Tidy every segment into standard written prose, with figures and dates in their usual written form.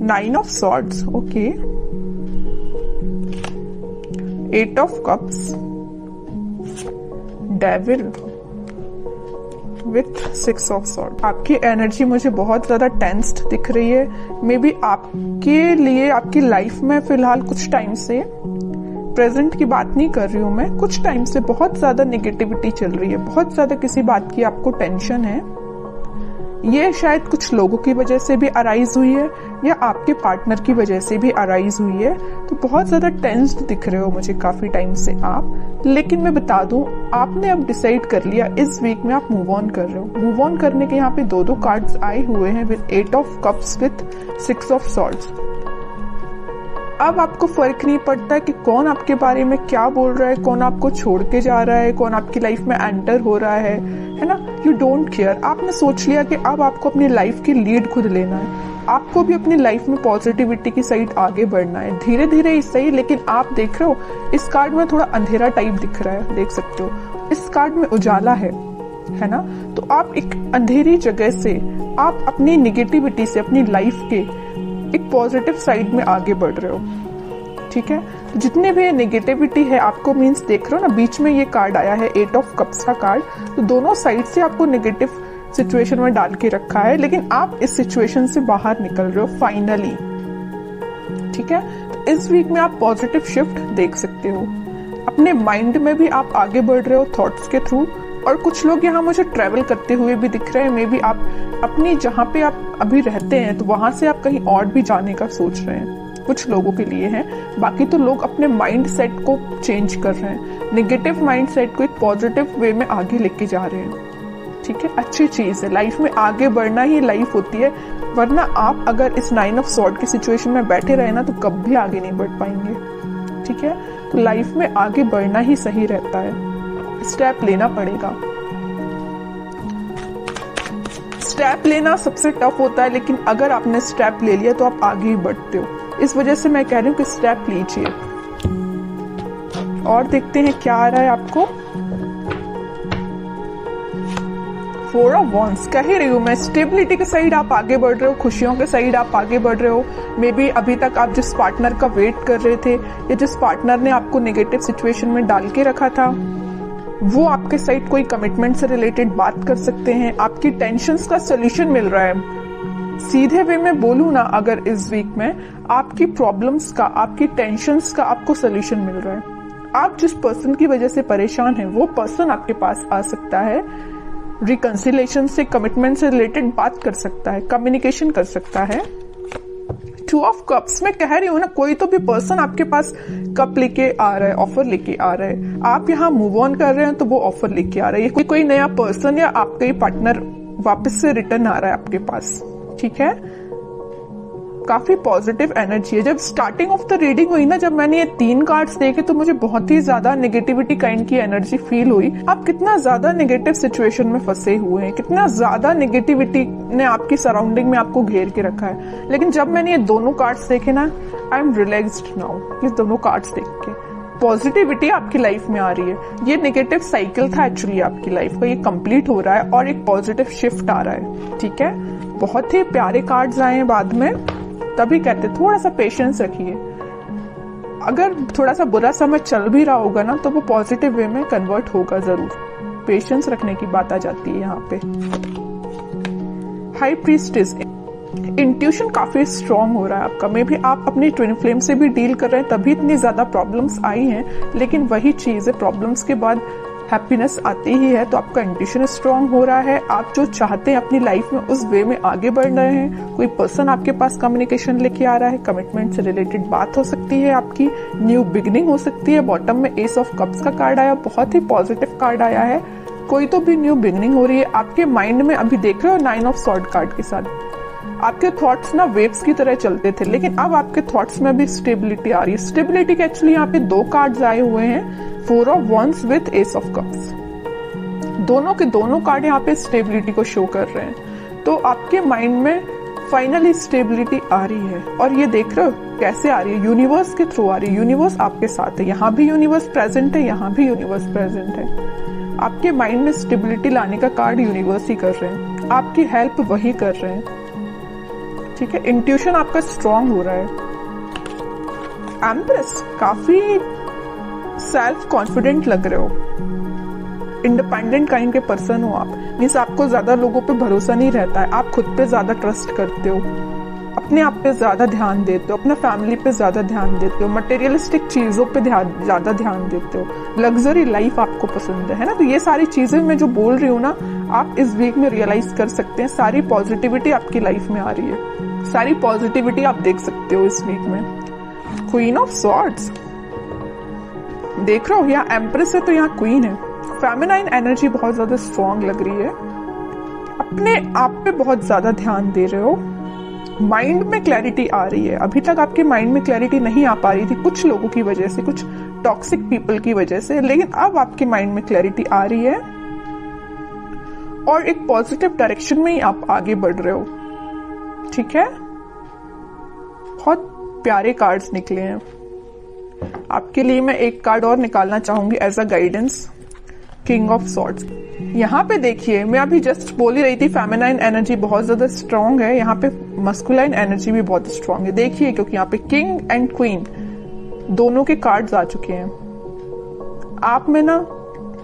9 of swords, okay. 8 of cups, devil with 6 of swords। आपकी energy मुझे बहुत ज्यादा टेंस्ड दिख रही है। मे बी आपके लिए आपकी लाइफ में फिलहाल कुछ टाइम से, प्रेजेंट की बात नहीं कर रही हूं मैं, कुछ टाइम से बहुत ज्यादा नेगेटिविटी चल रही है, बहुत ज्यादा किसी बात की आपको टेंशन है। ये शायद कुछ लोगों की वजह से भी अराइज हुई है या आपके पार्टनर की वजह से भी अराइज हुई है। तो बहुत ज्यादा टेंस्ड दिख रहे हो मुझे काफी टाइम से आप। लेकिन मैं बता दूं, आपने अब डिसाइड कर लिया इस वीक में आप मूव ऑन कर रहे हो। मूव ऑन करने के यहाँ पे दो कार्ड्स आए हुए हैं with 8 of cups with 6 of swords. अब आपको फर्क नहीं पड़ता कि कौन आपके बारे में क्या बोल रहा है, कौन आपको छोड़ के जा रहा है, कौन आपकी लाइफ में एंटर हो रहा है ना। You don't care. आपने सोच लिया कि अब आपको अपनी लाइफ की लीड खुद लेना है। आपको भी अपनी लाइफ में पॉजिटिविटी की साइड आगे बढ़ना है, धीरे धीरे ही सही। लेकिन आप देख रहे हो इस कार्ड में थोड़ा अंधेरा टाइप दिख रहा है, देख सकते हो। इस कार्ड में उजाला है ना। तो आप एक अंधेरी जगह से, आप अपनी निगेटिविटी से अपनी लाइफ के एक पॉजिटिव साइड में आगे बढ़ रहे हो, ठीक है। जितने भी नेगेटिविटी है आपको, मीन्स देख रहे हो ना, बीच में ये कार्ड आया है 8 ऑफ कप्स का कार्ड। तो दोनों साइड से आपको नेगेटिव सिचुएशन में डाल के रखा है, लेकिन आप इस सिचुएशन से बाहर निकल रहे हो फाइनली, ठीक है। तो इस वीक में आप पॉजिटिव शिफ्ट देख सकते हो। अपने माइंड में भी आप आगे बढ़ रहे हो थॉट्स के थ्रू। और कुछ लोग यहाँ मुझे ट्रेवल करते हुए भी दिख रहे हैं। मे बी आप अपनी जहाँ पे आप अभी रहते हैं तो वहां से आप कहीं और भी जाने का सोच रहे हैं। कुछ लोगों के लिए है, बाकी तो लोग अपने माइंड सेट को चेंज कर रहे हैं, नेगेटिव माइंड सेट को एक पॉजिटिव वे में आगे लेके जा रहे हैं, ठीक है। अच्छी चीज है, लाइफ में आगे बढ़ना ही लाइफ होती है। वरना आप अगर इस 9 ऑफ सॉर्ड की सिचुएशन में बैठे रहे ना तो कभी आगे नहीं बढ़ पाएंगे, ठीक है। तो लाइफ में आगे बढ़ना ही सही रहता है, स्टेप लेना पड़ेगा। स्टेप लेना सबसे टफ होता है, लेकिन अगर आपने स्टेप ले लिया तो आप आगे ही बढ़ते हो। इस वजह से मैं कह रही हूँ कि स्टेप लीजिए। और देखते हैं क्या आ रहा है आपको। 4 ऑफ वॉन्ड्स। कह ही रही हूँ मैं, स्टेबिलिटी के साइड आप आगे बढ़ रहे हो, खुशियों के साइड आप आगे बढ़ रहे हो। मे बी अभी तक आप जिस पार्टनर का वेट कर रहे थे या जिस पार्टनर ने आपको नेगेटिव सिचुएशन में डाल के रखा था, वो आपके साइड कोई कमिटमेंट से रिलेटेड बात कर सकते हैं। आपकी टेंशन्स का सोल्यूशन मिल रहा है। सीधे वे में बोलूं ना, अगर इस वीक में आपकी प्रॉब्लम्स का, आपकी टेंशन्स का आपको सोल्यूशन मिल रहा है। आप जिस पर्सन की वजह से परेशान हैं, वो पर्सन आपके पास आ सकता है, रिकंसिलेशन से, कमिटमेंट से रिलेटेड बात कर सकता है, कम्युनिकेशन कर सकता है। 2 ऑफ कप्स में कह रही हूँ ना, कोई तो भी पर्सन आपके पास कप लेके आ रहा है, ऑफर लेके आ रहा है। आप यहाँ मूव ऑन कर रहे हैं तो वो ऑफर लेके आ रहा है। कोई नया पर्सन या आपका ही पार्टनर वापस से रिटर्न आ रहा है आपके पास, ठीक है। काफी पॉजिटिव एनर्जी है। जब स्टार्टिंग ऑफ द रीडिंग हुई ना, जब मैंने ये 3 कार्ड्स देखे तो मुझे बहुत ही ज्यादा नेगेटिविटी काइंड की एनर्जी फील हुई। आप कितना ज्यादा नेगेटिव सिचुएशन में फंसे हुए हैं, कितना ज्यादा नेगेटिविटी ने आपकी सराउंडिंग में आपको घेर के रखा है। लेकिन जब मैंने ये दोनों कार्ड्स देखे ना, आई एम रिलैक्स्ड नाउ। ये दोनों कार्ड्स देख के पॉजिटिविटी आपकी लाइफ में आ रही है। ये नेगेटिव साइकिल था एक्चुअली आपकी लाइफ का, ये कंप्लीट हो रहा है और एक पॉजिटिव शिफ्ट आ रहा है, ठीक है। बहुत ही प्यारे कार्ड्स आए हैं बाद में, तभी कहते थोड़ा सा पेशेंस रखिए। अगर थोड़ा सा बुरा समय चल भी रहा होगा ना, तो वो पॉजिटिव वे में कन्वर्ट होगा जरूर। पेशेंस रखने की बात आ जाती है यहाँ पे। High priestess. इंट्यूशन काफी स्ट्रांग हो रहा है आपका। मे भी आप अपनी ट्विन फ्लेम से भी डील कर रहे हैं, तभी इतनी ज्यादा प्रॉब्लम्स आई हैं। लेकिन वही चीज है, प्रॉब्लम्स के बाद हैप्पीनेस आती ही है। तो आपका इंट्यूशन स्ट्रांग हो रहा है। आप जो चाहते हैं अपनी लाइफ में उस वे में आगे बढ़ रहे हैं। कोई पर्सन आपके पास कम्युनिकेशन लेके आ रहा है, कमिटमेंट से रिलेटेड बात हो सकती है आपकी, न्यू बिगिनिंग हो सकती है। बॉटम में एस ऑफ कप्स का कार्ड आया, बहुत ही पॉजिटिव कार्ड आया है। कोई तो भी न्यू बिगिनिंग हो रही है आपके माइंड में। अभी देख रहे हो 9 ऑफ सॉर्ड कार्ड के साथ आपके थॉट्स ना वेव्स की तरह चलते थे, लेकिन अब आपके थॉट्स में भी स्टेबिलिटी आ रही है। स्टेबिलिटी के एक्चुअली यहाँ पे 2 कार्ड्स आए हुए हैं, 4 of wands with S of cups. दोनों के दोनों कार्ड यहाँ पे स्टेबिलिटी को शो कर रहे हैं। तो आपके माइंड में फाइनली स्टेबिलिटी आ रही है। और ये देख रहे हो कैसे आ रही है, यूनिवर्स के थ्रू आ रही है। यूनिवर्स आपके साथ है, यहाँ भी यूनिवर्स प्रेजेंट है, यहाँ भी यूनिवर्स प्रेजेंट है। आपके माइंड में स्टेबिलिटी लाने का कार्ड यूनिवर्स ही कर रहे हैं, आपकी हेल्प वही कर रहे हैं। ठीक है, इंट्यूशन आपका स्ट्रांग हो रहा है। एम्प्रेस, काफी सेल्फ कॉन्फिडेंट लग रहे हो, इंडिपेंडेंट काइंड के पर्सन हो आप। मीन्स आपको ज्यादा लोगों पे भरोसा नहीं रहता है, आप खुद पे ज्यादा ट्रस्ट करते हो, अपने आप पे ज्यादा ध्यान देते हो, अपना फैमिली पे ज्यादा ध्यान देते हो, मटेरियलिस्टिक चीजों पे ज्यादा ध्यान देते हो, लग्जरी लाइफ आपको पसंद है ना। तो ये सारी चीजें मैं जो बोल रही हूँ ना, आप इस वीक में रियलाइज कर सकते हैं। सारी पॉजिटिविटी आपकी लाइफ में आ रही है, सारी पॉजिटिविटी आप देख सकते हो इस वीक में। क्वीन ऑफ सॉर्ड्स देख रहे हो, यहाँ एम्प्रेस है तो यहाँ क्वीन है। फेमिनाइन एनर्जी बहुत ज्यादा स्ट्रांग लग रही है, अपने आप पे बहुत ज्यादा ध्यान दे रहे हो, माइंड में क्लैरिटी आ रही है। अभी तक आपके माइंड में क्लैरिटी नहीं आ पा रही थी कुछ लोगों की वजह से, कुछ टॉक्सिक पीपल की वजह से, लेकिन अब आपके माइंड में क्लैरिटी आ रही है और एक पॉजिटिव डायरेक्शन में ही आप आगे बढ़ रहे हो। ठीक है, बहुत प्यारे कार्ड्स निकले हैं आपके लिए। मैं एक कार्ड और निकालना चाहूंगी as a guidance, king of swords. यहाँ पे देखिए, मैं अभी जस्ट बोल ही रही थी फेमिनाइन एनर्जी बहुत ज्यादा स्ट्रांग है, यहाँ पे मस्कुलाइन एनर्जी भी बहुत स्ट्रांग है। देखिए, क्योंकि यहाँ पे किंग एंड क्वीन दोनों के कार्ड्स आ चुके हैं आप में ना।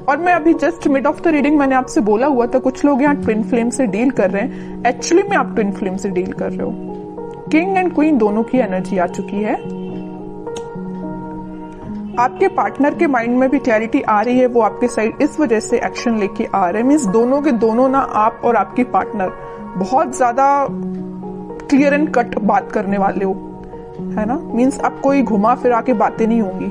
और मैं अभी just mid of the reading मैंने आपसे बोला हुआ था कुछ लोग यहाँ ट्विन फ्लेम से डील कर रहे हैं। एक्चुअली में आप ट्विन फ्लेम से डील कर रहे हो। किंग एंड क्वीन दोनों की एनर्जी आ चुकी है। आपके पार्टनर के माइंड में भी क्लैरिटी आ रही है, वो आपके साइड इस वजह से एक्शन लेके आ रहे हैं। मीन्स दोनों के दोनों ना, आप और आपकी पार्टनर बहुत ज्यादा क्लियर एंड कट बात करने वाले हो, है ना। मीन्स अब कोई घुमा फिरा के बातें नहीं होंगी,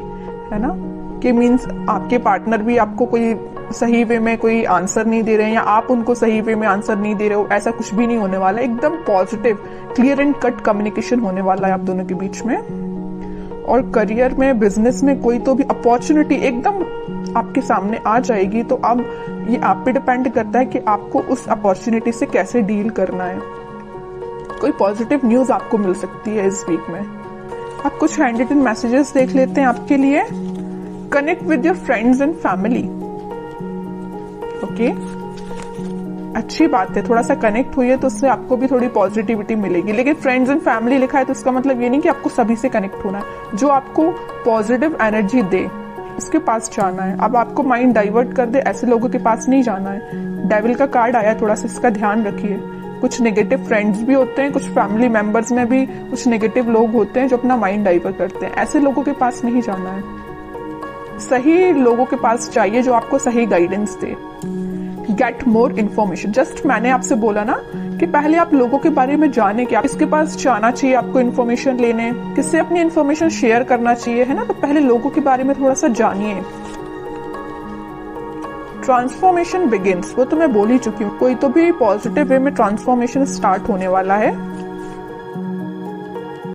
है ना। कि मीन्स आपके पार्टनर भी आपको कोई सही वे में कोई आंसर नहीं दे रहे हैं या आप उनको सही वे में आंसर नहीं दे रहे हो, ऐसा कुछ भी नहीं होने वाला है। एकदम positive clear and cut communication होने वाला है आप दोनों के बीच में। और करियर में, बिजनेस में कोई तो भी अपॉर्चुनिटी एकदम आपके सामने आ जाएगी। तो अब ये आप पे डिपेंड करता है कि आपको उस अपॉर्चुनिटी से कैसे डील करना है। कोई पॉजिटिव न्यूज आपको मिल सकती है इस वीक में। आप कुछ हैंड रिटन मैसेजेस देख लेते हैं आपके लिए। Connect with your friends and family. Okay, अच्छी बात है, थोड़ा सा कनेक्ट हुई है तो उससे आपको भी थोड़ी पॉजिटिविटी मिलेगी। लेकिन फ्रेंड्स एंड फैमिली लिखा है तो इसका मतलब ये नहीं कि आपको सभी से कनेक्ट होना है। जो आपको पॉजिटिव एनर्जी दे उसके पास जाना है। अब आपको माइंड डाइवर्ट कर दे, ऐसे लोगों के पास नहीं जाना है। डेविल का कार्ड आया, थोड़ा सा इसका ध्यान रखिए। कुछ नेगेटिव फ्रेंड्स भी होते हैं, कुछ फैमिली मेंबर्स में भी कुछ नेगेटिव लोग होते हैं जो अपना माइंड डाइवर्ट करते हैं। ऐसे लोगों के पास नहीं जाना है। सही लोगों के पास चाहिए जो आपको सही गाइडेंस दे। Get more information. जस्ट मैंने आपसे बोला ना कि पहले आप लोगों के बारे में जाने, कि आप किसके पास जाना चाहिए आपको इन्फॉर्मेशन लेने, किससे अपनी इन्फॉर्मेशन शेयर करना चाहिए, है ना। तो पहले लोगों के बारे में थोड़ा सा जानिए। ट्रांसफॉर्मेशन बिगिंस, वो तो मैं बोल ही चुकी हूँ। कोई तो भी पॉजिटिव वे में ट्रांसफॉर्मेशन स्टार्ट होने वाला है।